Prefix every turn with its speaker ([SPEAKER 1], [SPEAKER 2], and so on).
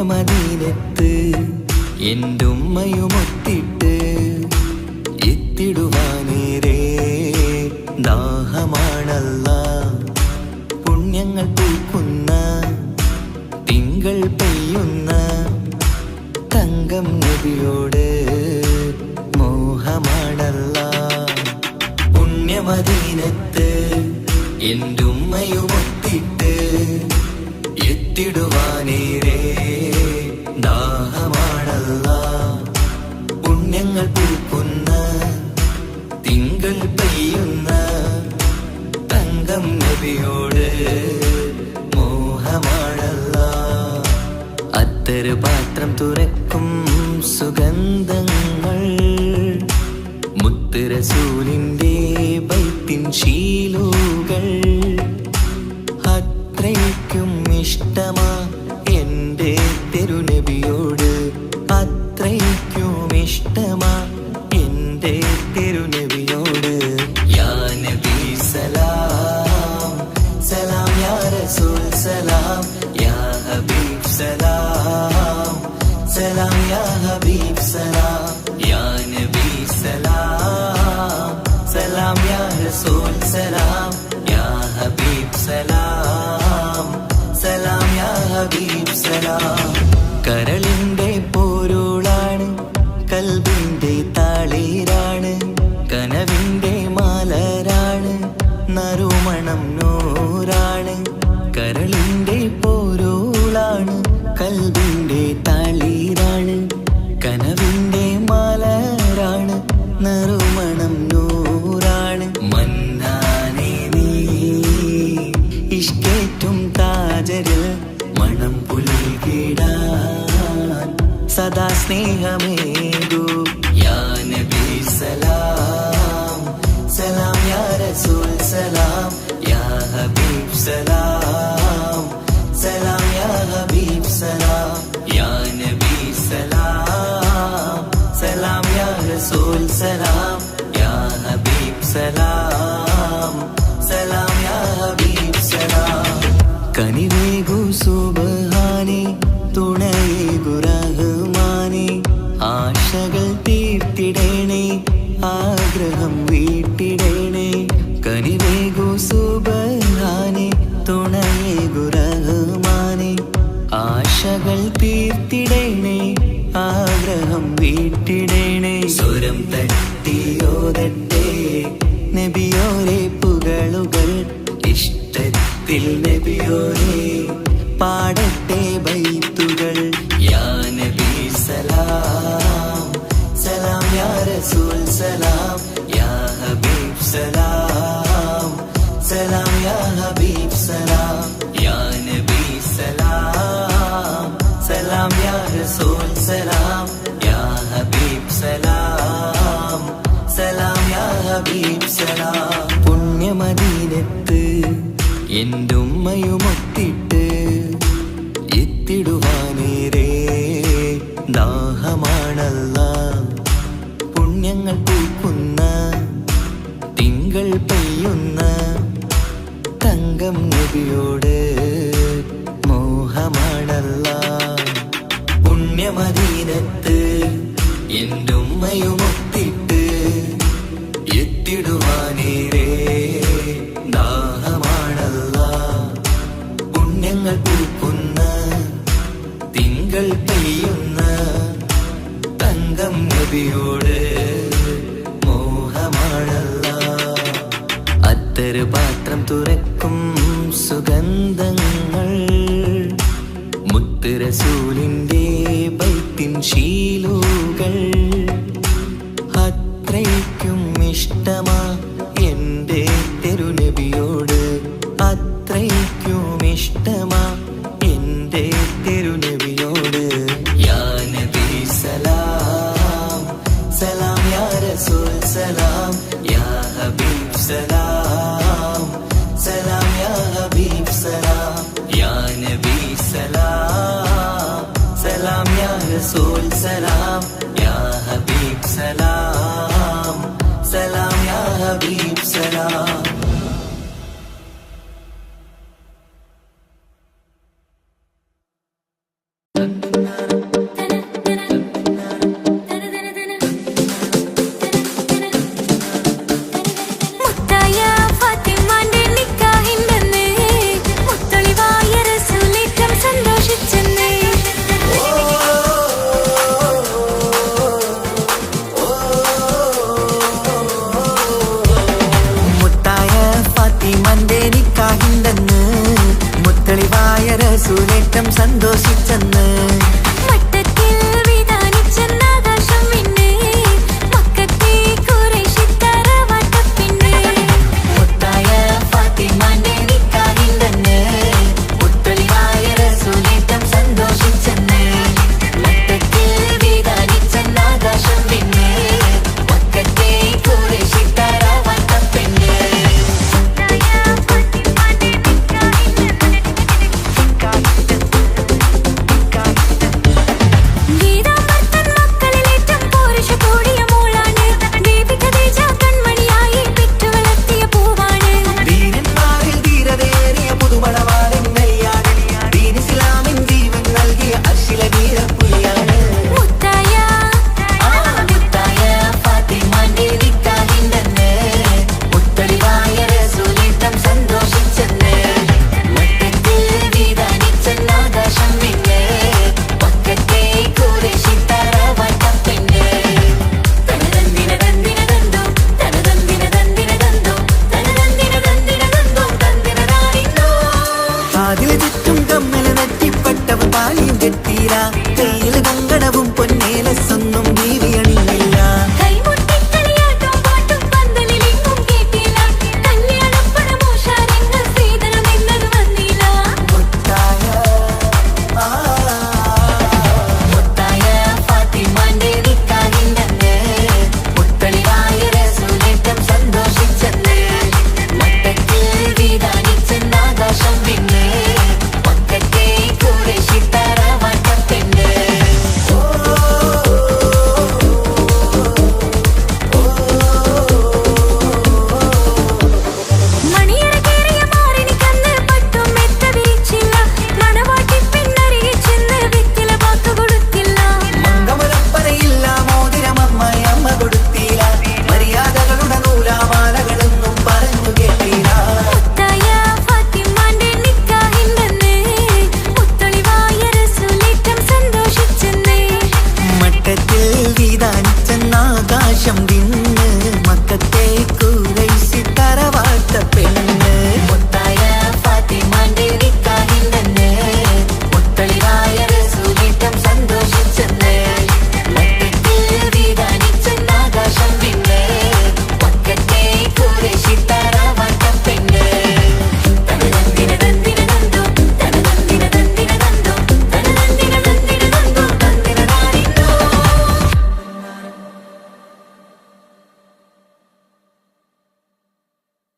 [SPEAKER 1] പുണ്യമദീനത്ത് എൻ്റെ ഉമ്മയുമൊത്തിട്ട് എത്തിടുവാനേരെ ദാഹമാണല്ലാ. പുണ്യങ്ങൾ പൂക്കുന്ന തിങ്കൾ പെയ്യുന്ന തങ്കം നബിയോട് മോഹമാണല്ലാ. പുണ്യമദീനത്ത് എൻ്റെ ഉമ്മയുമൊത്തിട്ട് എത്തിടുവാനേരെ ദാഹമാണല്ലാ. പുണ്യങ്ങൾ പൂക്കുന്ന തിങ്കൾ പെയ്യുന്ന തങ്കം നബിയോട് മോഹമാണല്ലാ. അത്തറ് പാത്രം തുറക്കും സുഗന്ധങ്ങൾ മുത്ത് റസൂലിൻ്റെ ബൈത്തിൻ ശീലുകൾ. അത്രയ്ക്കും ഇഷ്ടമാ എൻ്റെ തിരുനബിയോട്, അത്രയ്ക്കും ഇഷ്ടമാ എൻ്റെ തിരുനബിയോട്. യാ നബി സലാം സലാം, യാ റസൂൽ സലാം, യാ ഹബീബ് സലാം സലാം, യാ ഹബീബ് സലാം, യാ നബി സലാം സലാം, യാ റസൂൽ സലാം, യാ ഹബീബ് സലാം സലാം, യാ ഹബീബ് സലാം. കരളിൻ്റെ പോരുളാണ്, കൽബിൻ്റെ താളീരാണ്, കനവിൻ്റെ മാലരാണ്, നറുമണം നൂറാണ്. കരളിൻ്റെ പോരുളാണ്, കൽബിൻ്റെ താളീരാണ്, കനവിൻ്റെ മാലരാണ്, നറുമണം നൂറാണ്. മന്നാനേ നീ ഇഷ്കേറ്റും താജരിൽ മണം പുൽകിടാൻ സദാ സ്നേഹമേകൂ. യാ നബി സലാം സലാം, യാ റസൂൽ സലാം, യാ ഹബീബ് സലാം സലാം, യാ ഹബീബ് സലാം, യാ നബി സലാം സലാം, യാ റസൂൽ സലാം, യാ ഹബീബ് സലാം സലാം, യാ ഹബീബ് സലാം. കനിവേകു സുബ്ഹാനേ, തുണയേകു റഹ്മാനേ, ആശകൾ തീർത്തിടേണേ, ആഗ്രഹം വീട്ടിടേണേ. കനിവേകു സുബ്ഹാനേ, തുണയേകു റഹ്മാനേ, ആശകൾ തീർത്തിടേണേ, ആഗ്രഹം വീട്ടിടേണേ. സ്വരം തട്ടിയോതട്ടെ നബിയോരെ പുകളുകൾ, ഇഷ്ടത്തിൽ നബിയോരെ പാടട്ടെ ബൈത്തുകൾ. യാ നബി സലാം സലാം, യാ റസൂൽ സലാം, യാ ഹബീബ് സലാം സലാം, യാ ഹബീബ് സലാം, യാ നബി സലാം സലാം, യാ റസൂൽ സലാം, യാ ഹബീബ് സലാം സലാം, യാ ഹബീബ് സലാം. പുണ്യമദീനത്ത് എൻ്റെ ഉമ്മയുമൊത്തിട്ട് എത്തിടുവാനേരെ ദാഹമാണല്ലാ. പുണ്യങ്ങൾ പൂക്കുന്ന തിങ്കൾ പെയ്യുന്ന തങ്കം നബിയോട് മോഹമാണല്ലാ. പുണ്യമദീനത്ത് എൻ്റെ ഉമ്മയുമൊത്തിട്ട് എത്തിടുവാനേരെ ദാഹമാണല്ലാ. പുണ്യങ്ങൾ പൂക്കുന്ന തിങ്കൾ പെയ്യുന്ന തങ്കം നബിയോട് മോഹമാണല്ലാ. അത്തറ് പാത്രം തുറക്കും സുഗന്ധങ്ങൾ മുത്ത് റസൂലിൻ്റെ ബൈത്തിൻ ശീലുകൾ. അത്രയ്ക്കും ഇഷ്ടമാ എൻ്റെ തിരുനബിയോട്, അത്രയ്ക്കും ഇഷ്ടമാ എൻ്റെ തിരുനബിയോട്. യാ നബി സലാം സലാം, യാ റസൂൽ സലാം, യാ ഹബീബ് സലാം സലാം, യാ ഹബീബ് സലാം, യാ നബി സലാം സലാം, യാ റസൂൽ സലാം, യാ ഹബീബ് സലാം സലാം, യാ ഹബീബ് സലാം.